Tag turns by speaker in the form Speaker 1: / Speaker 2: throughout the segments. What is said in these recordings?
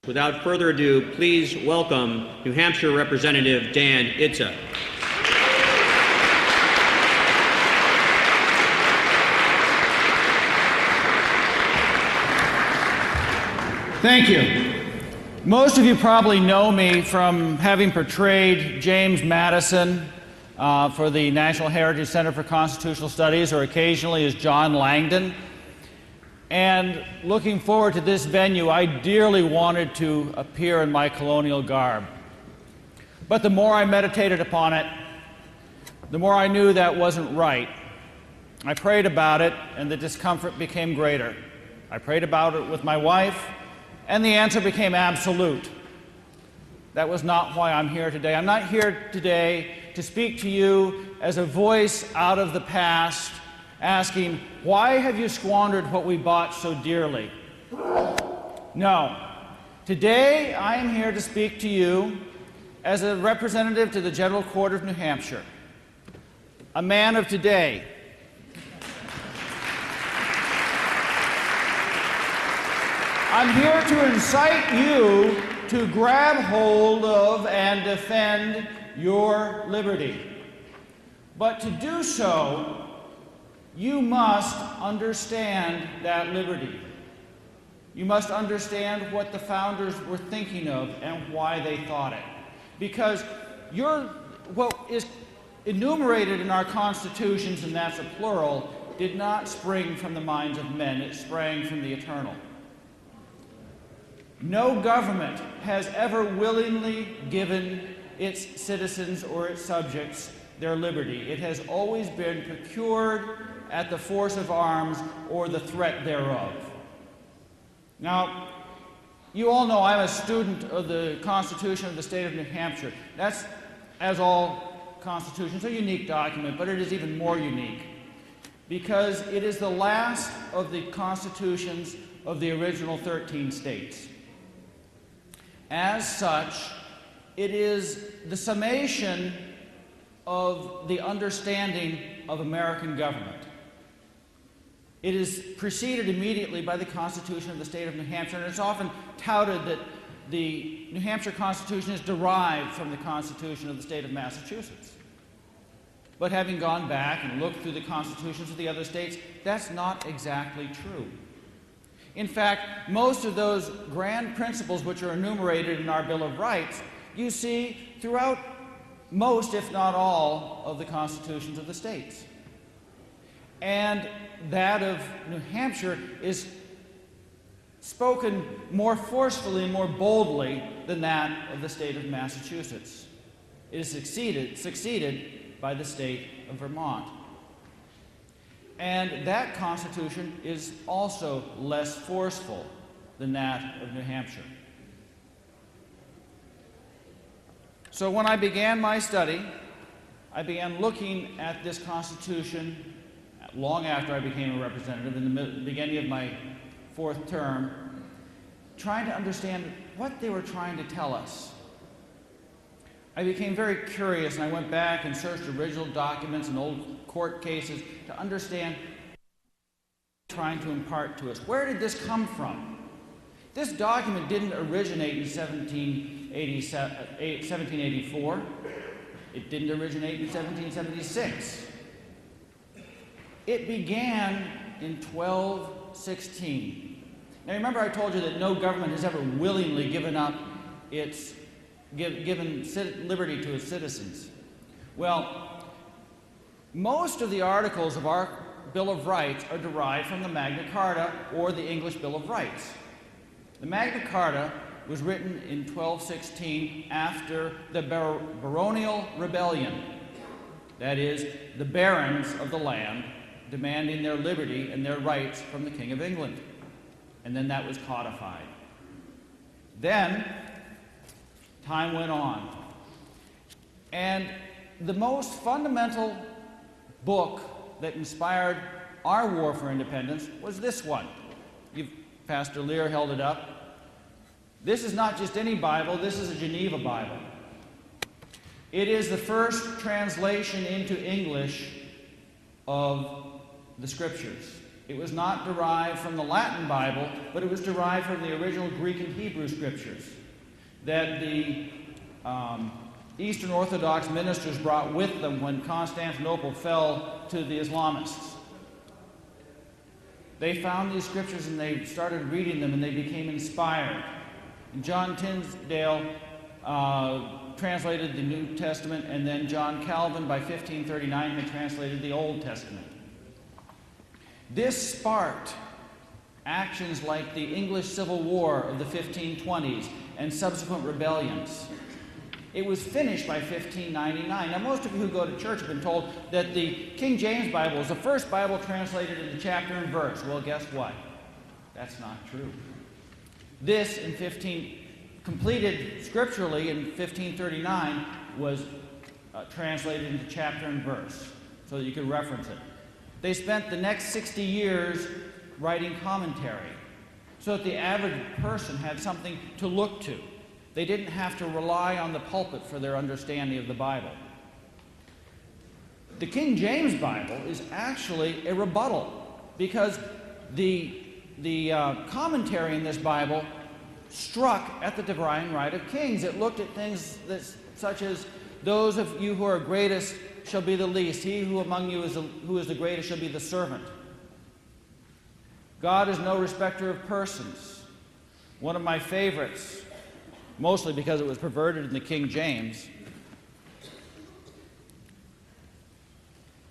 Speaker 1: Without further ado, please welcome New Hampshire Representative Dan Itse.
Speaker 2: Thank you. Most of you probably know me from having portrayed James Madison for the National Heritage Center for Constitutional Studies, or occasionally as John Langdon. And looking forward to this venue, I dearly wanted to appear in my colonial garb. But the more I meditated upon it, the more I knew that wasn't right. I prayed about it, and the discomfort became greater. I prayed about it with my wife, and the answer became absolute. That was not why I'm here today. I'm not here today to speak to you as a voice out of the past, asking, why have you squandered what we bought so dearly? No. Today, I am here to speak to you as a representative to the General Court of New Hampshire, a man of today. I'm here to incite you to grab hold of and defend your liberty. But to do so, you must understand that liberty. You must understand what the founders were thinking of and why they thought it. Because what is enumerated in our constitutions, and that's a plural, did not spring from the minds of men. It sprang from the eternal. No government has ever willingly given its citizens or its subjects their liberty. It has always been procured at the force of arms or the threat thereof. Now, you all know I'm a student of the Constitution of the state of New Hampshire. That's, as all constitutions, a unique document, but it is even more unique because it is the last of the constitutions of the original 13 states. As such, it is the summation of the understanding of American government. It is preceded immediately by the Constitution of the state of New Hampshire, and it's often touted that the New Hampshire Constitution is derived from the Constitution of the state of Massachusetts. But having gone back and looked through the constitutions of the other states, that's not exactly true. In fact, most of those grand principles which are enumerated in our Bill of Rights, you see throughout most, if not all, of the constitutions of the states. And that of New Hampshire is spoken more forcefully and more boldly than that of the state of Massachusetts. It is succeeded by the state of Vermont. And that Constitution is also less forceful than that of New Hampshire. So when I began my study, I began looking at this Constitution long after I became a representative, in the beginning of my fourth term, trying to understand what they were trying to tell us. I became very curious, and I went back and searched original documents and old court cases to understand what they were trying to impart to us. Where did this come from? This document didn't originate in 1784. It didn't originate in 1776. It began in 1216. Now remember I told you that no government has ever willingly given up given liberty to its citizens. Well, most of the articles of our Bill of Rights are derived from the Magna Carta or the English Bill of Rights. The Magna Carta was written in 1216 after the baronial rebellion. That is, the barons of the land demanding their liberty and their rights from the King of England. And then that was codified. Then, time went on. And the most fundamental book that inspired our war for independence was this one. Pastor Lear held it up. This is not just any Bible, this is a Geneva Bible. It is the first translation into English of the Scriptures. It was not derived from the Latin Bible, but it was derived from the original Greek and Hebrew scriptures that the Eastern Orthodox ministers brought with them when Constantinople fell to the Islamists. They found these scriptures and they started reading them and they became inspired. And John Tyndale translated the New Testament, and then John Calvin by 1539 had translated the Old Testament. This sparked actions like the English Civil War of the 1520s and subsequent rebellions. It was finished by 1599. Now, most of you who go to church have been told that the King James Bible is the first Bible translated into chapter and verse. Well, guess what? That's not true. This, completed scripturally in 1539, was translated into chapter and verse so that you could reference it. They spent the next 60 years writing commentary so that the average person had something to look to. They didn't have to rely on the pulpit for their understanding of the Bible. The King James Bible is actually a rebuttal because the commentary in this Bible struck at the divine right of kings. It looked at things such as, those of you who are greatest shall be the least. He who among you who is the greatest shall be the servant. God is no respecter of persons. One of my favorites, mostly because it was perverted in the King James.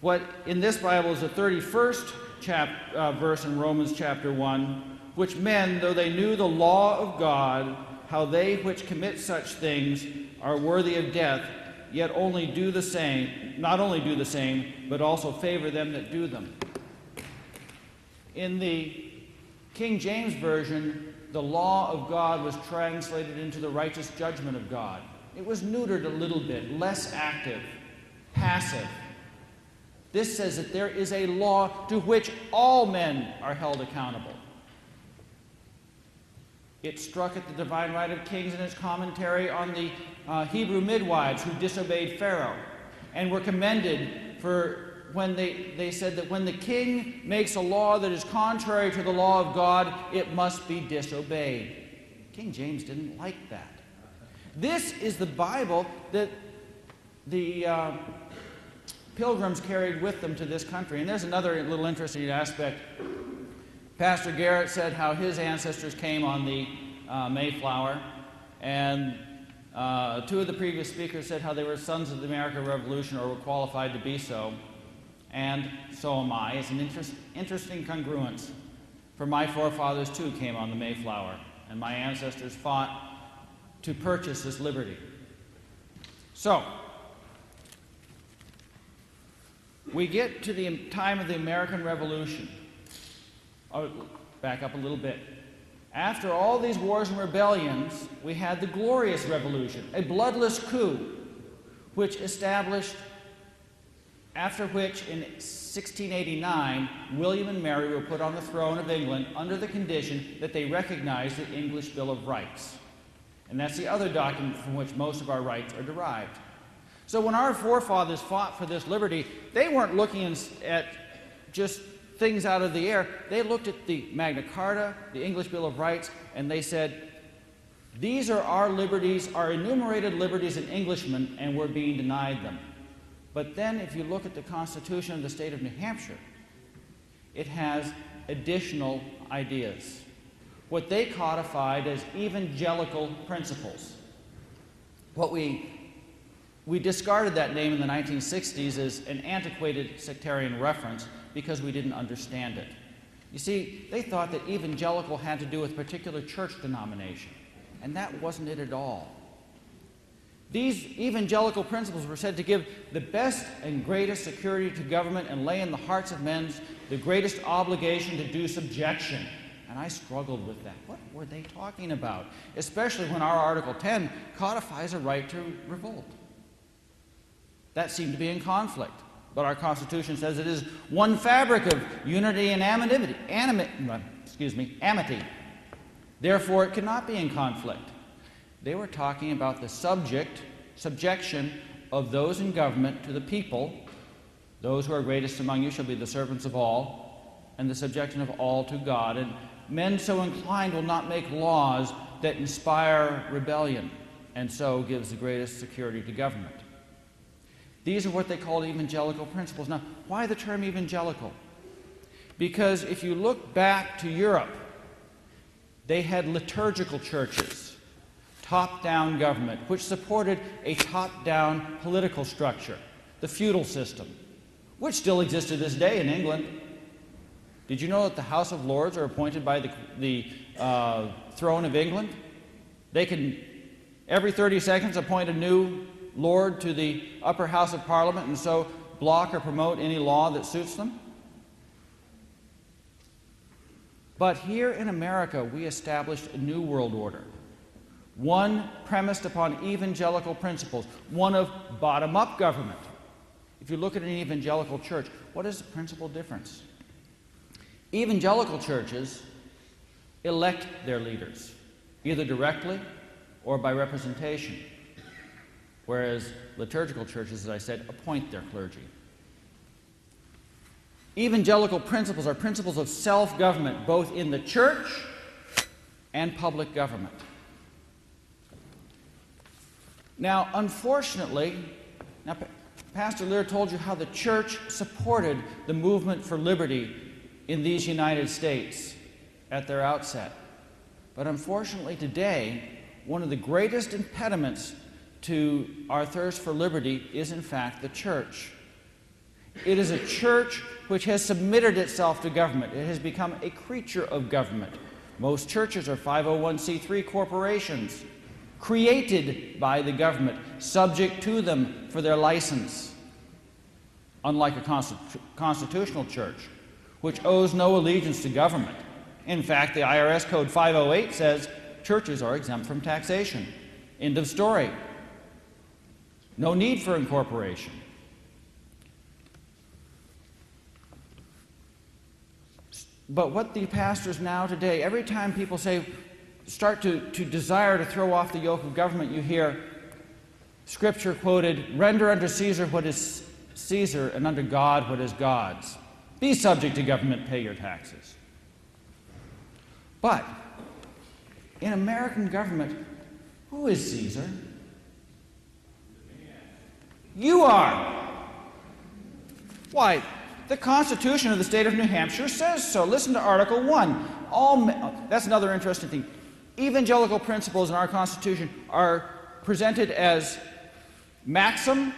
Speaker 2: What in this Bible is the 31st verse in Romans chapter 1, which men, though they knew the law of God, how they which commit such things are worthy of death, yet not only do the same, but also favor them that do them. In the King James Version, the law of God was translated into the righteous judgment of God. It was neutered a little bit, less active, passive. This says that there is a law to which all men are held accountable. It struck at the divine right of kings in its commentary on the Hebrew midwives who disobeyed Pharaoh and were commended for when they said that when the king makes a law that is contrary to the law of God, it must be disobeyed. King James didn't like that. This is the Bible that the pilgrims carried with them to this country. And there's another little interesting aspect. Pastor Garrett said how his ancestors came on the Mayflower, and two of the previous speakers said how they were sons of the American Revolution or were qualified to be so. And so am I. It's an interesting congruence. For my forefathers, too, came on the Mayflower, and my ancestors fought to purchase this liberty. So, we get to the time of the American Revolution. Oh, back up a little bit. After all these wars and rebellions, we had the Glorious Revolution, a bloodless coup, which established, after which in 1689, William and Mary were put on the throne of England under the condition that they recognized the English Bill of Rights. And that's the other document from which most of our rights are derived. So when our forefathers fought for this liberty, they weren't looking at just things out of the air. They looked at the Magna Carta, the English Bill of Rights, and they said, these are our liberties, our enumerated liberties in Englishmen, and we're being denied them. But then if you look at the Constitution of the state of New Hampshire, it has additional ideas, what they codified as evangelical principles. What we discarded that name in the 1960s as an antiquated sectarian reference because we didn't understand it. You see, they thought that evangelical had to do with a particular church denomination, and that wasn't it at all. These evangelical principles were said to give the best and greatest security to government and lay in the hearts of men the greatest obligation to do subjection. And I struggled with that. What were they talking about? Especially when our Article 10 codifies a right to revolt. That seemed to be in conflict. But our Constitution says it is one fabric of unity and amity. Therefore, it cannot be in conflict. They were talking about the subjection of those in government to the people. Those who are greatest among you shall be the servants of all. and the subjection of all to God. And men so inclined will not make laws that inspire rebellion, and so gives the greatest security to government. These are what they call evangelical principles. Now, why the term evangelical? Because if you look back to Europe, they had liturgical churches, top-down government, which supported a top-down political structure, the feudal system, which still exists to this day in England. Did you know that the House of Lords are appointed by the throne of England? They can, every 30 seconds, appoint a new lord to the upper house of Parliament and so block or promote any law that suits them. But here in America, we established a new world order, one premised upon evangelical principles, one of bottom-up government. If you look at an evangelical church, what is the principal difference? Evangelical churches elect their leaders, either directly or by representation, whereas liturgical churches, as I said, appoint their clergy. Evangelical principles are principles of self-government, both in the church and public government. Now, unfortunately, Pastor Lear told you how the church supported the movement for liberty in these United States at their outset. But unfortunately today, one of the greatest impediments to our thirst for liberty is in fact the church. It is a church which has submitted itself to government. It has become a creature of government. Most churches are 501c3 corporations, created by the government, subject to them for their license, unlike a constitutional church, which owes no allegiance to government. In fact, the IRS Code 508 says churches are exempt from taxation. End of story. No need for incorporation. But what the pastors now today, every time people start to desire to throw off the yoke of government, you hear Scripture quoted, "Render unto Caesar what is Caesar, and unto God what is God's. Be subject to government, pay your taxes." But in American government, who is Caesar? You are. Why? The Constitution of the state of New Hampshire says so. Listen to Article 1. That's another interesting thing. Evangelical principles in our Constitution are presented as maxim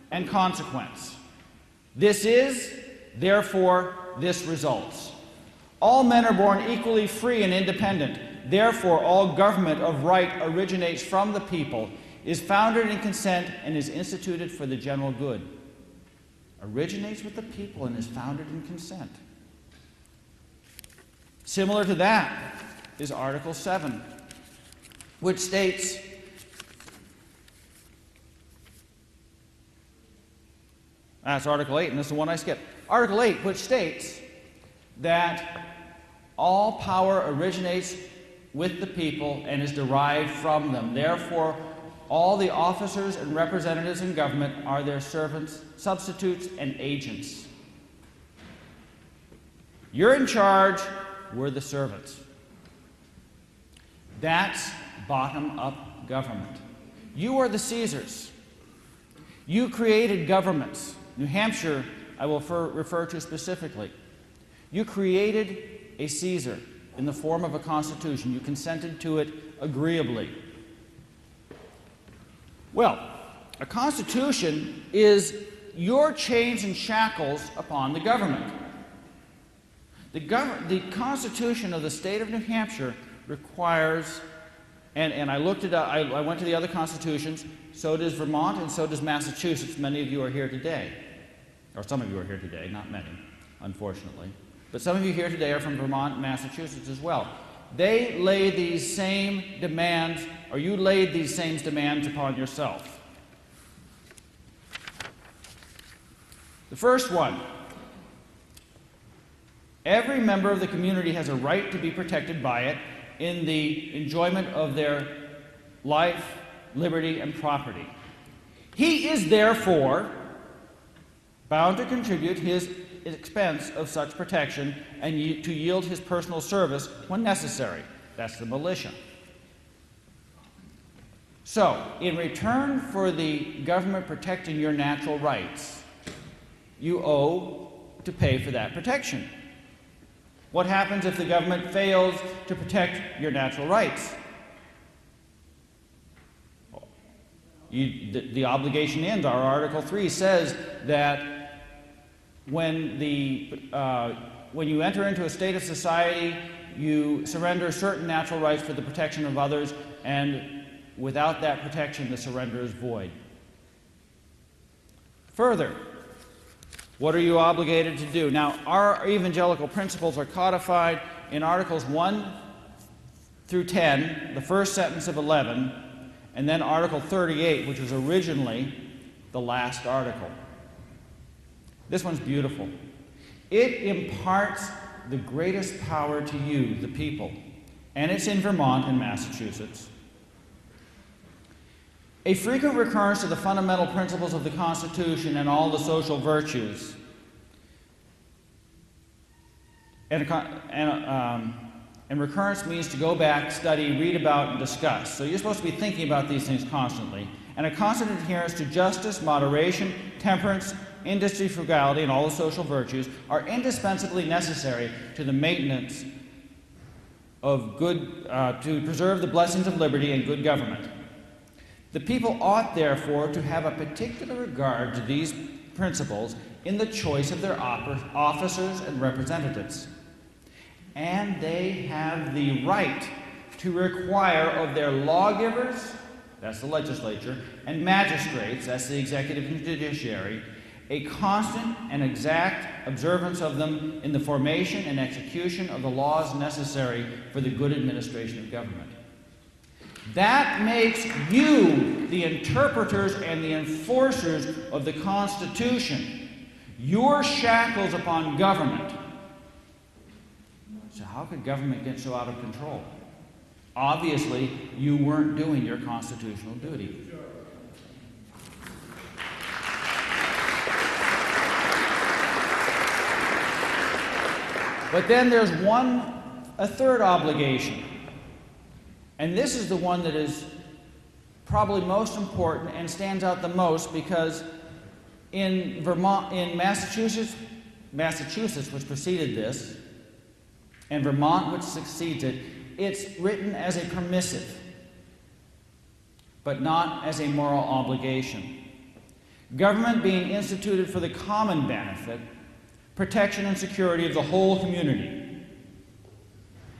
Speaker 2: and consequence. This is, therefore, this results. All men are born equally free and independent. Therefore, all government of right originates from the people, is founded in consent, and is instituted for the general good. Originates with the people and is founded in consent. Similar to that is Article 7, which states, that's Article 8, and this is the one I skipped. Article 8, which states that all power originates with the people and is derived from them. Therefore, all the officers and representatives in government are their servants, substitutes, and agents. You're in charge, we're the servants. That's bottom-up government. You are the Caesars. You created governments. New Hampshire, I will refer to specifically. You created a Caesar in the form of a constitution. You consented to it agreeably. Well, a constitution is your chains and shackles upon the government. The Constitution of the state of New Hampshire requires, and I looked it up, I went to the other constitutions, so does Vermont and so does Massachusetts. Many of you are here today. Or some of you are here today, not many, unfortunately. But some of you here today are from Vermont and Massachusetts as well. They lay these same demands, or you laid these same demands upon yourself. The first one, every member of the community has a right to be protected by it in the enjoyment of their life, liberty, and property. He is therefore bound to contribute his expense of such protection and to yield his personal service when necessary. That's the militia. So, in return for the government protecting your natural rights, you owe to pay for that protection. What happens if the government fails to protect your natural rights? The obligation ends. Our Article 3 says that when you enter into a state of society, you surrender certain natural rights for the protection of others, and without that protection, the surrender is void. Further, what are you obligated to do? Now, our evangelical principles are codified in Articles 1 through 10, the first sentence of 11, and then Article 38, which was originally the last article. This one's beautiful. It imparts the greatest power to you, the people, and it's in Vermont and Massachusetts. A frequent recurrence to the fundamental principles of the Constitution and all the social virtues, and recurrence means to go back, study, read about, and discuss. So you're supposed to be thinking about these things constantly. And a constant adherence to justice, moderation, temperance, industry, frugality, and all the social virtues are indispensably necessary to the maintenance of good, to preserve the blessings of liberty and good government. The people ought, therefore, to have a particular regard to these principles in the choice of their officers and representatives. And they have the right to require of their lawgivers, that's the legislature, and magistrates, that's the executive and judiciary, a constant and exact observance of them in the formation and execution of the laws necessary for the good administration of government. That makes you the interpreters and the enforcers of the Constitution. Your shackles upon government. So how could government get so out of control? Obviously, you weren't doing your constitutional duty. But then there's a third obligation. And this is the one that is probably most important and stands out the most, because in Massachusetts, which preceded this, and Vermont, which succeeds it, it's written as a permissive, but not as a moral obligation. Government being instituted for the common benefit, protection and security of the whole community,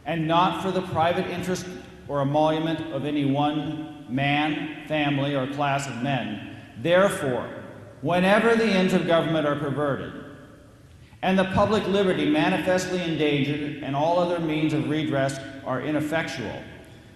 Speaker 2: and not for the private interest or emolument of any one man, family, or class of men. Therefore, whenever the ends of government are perverted, and the public liberty manifestly endangered, and all other means of redress are ineffectual,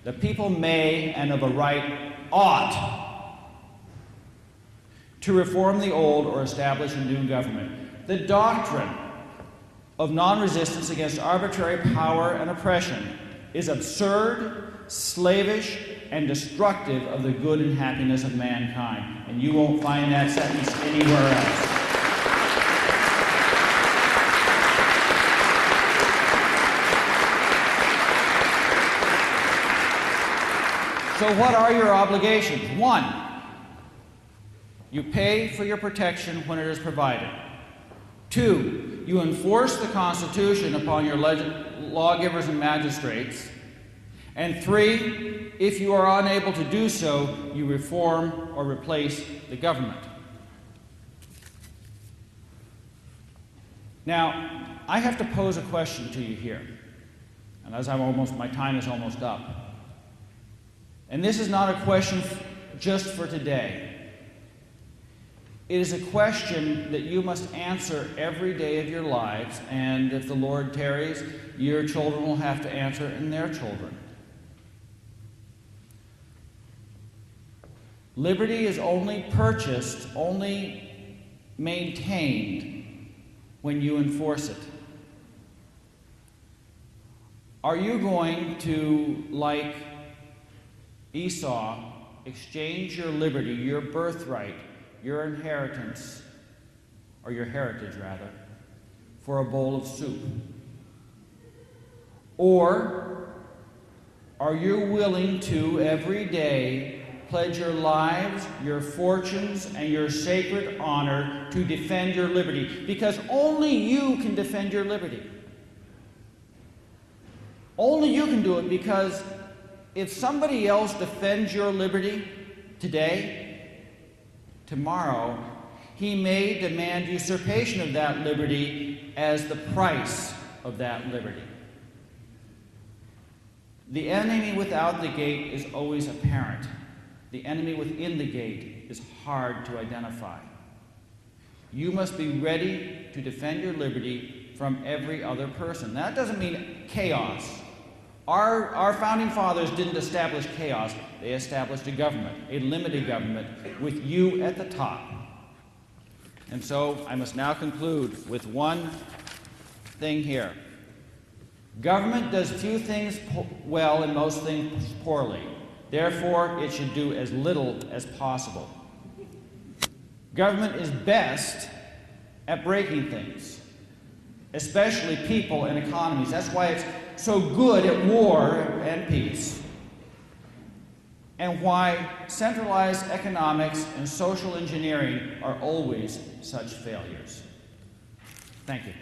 Speaker 2: the people may, and of a right, ought to reform the old or establish a new government. The doctrine of non-resistance against arbitrary power and oppression is absurd, slavish, and destructive of the good and happiness of mankind. And you won't find that sentence anywhere else. So what are your obligations? 1, you pay for your protection when it is provided. 2, you enforce the Constitution upon your lawgivers and magistrates. And 3, if you are unable to do so, you reform or replace the government. Now, I have to pose a question to you here, and as my time is almost up. And this is not a question just for today. It is a question that you must answer every day of your lives, and if the Lord tarries, your children will have to answer it, and their children. Liberty is only purchased, only maintained when you enforce it. Are you going to, like Esau, exchange your liberty, your birthright, your inheritance, or your heritage rather, for a bowl of soup? Or are you willing to, every day, pledge your lives, your fortunes, and your sacred honor to defend your liberty? Because only you can defend your liberty. Only you can do it, because if somebody else defends your liberty today, tomorrow, he may demand usurpation of that liberty as the price of that liberty. The enemy without the gate is always apparent. The enemy within the gate is hard to identify. You must be ready to defend your liberty from every other person. That doesn't mean chaos. Our founding fathers didn't establish chaos. They established a government, a limited government, with you at the top. And so I must now conclude with one thing here. Government does few things well and most things poorly. Therefore, it should do as little as possible. Government is best at breaking things, especially people and economies. That's why it's so good at war and peace, and why centralized economics and social engineering are always such failures. Thank you.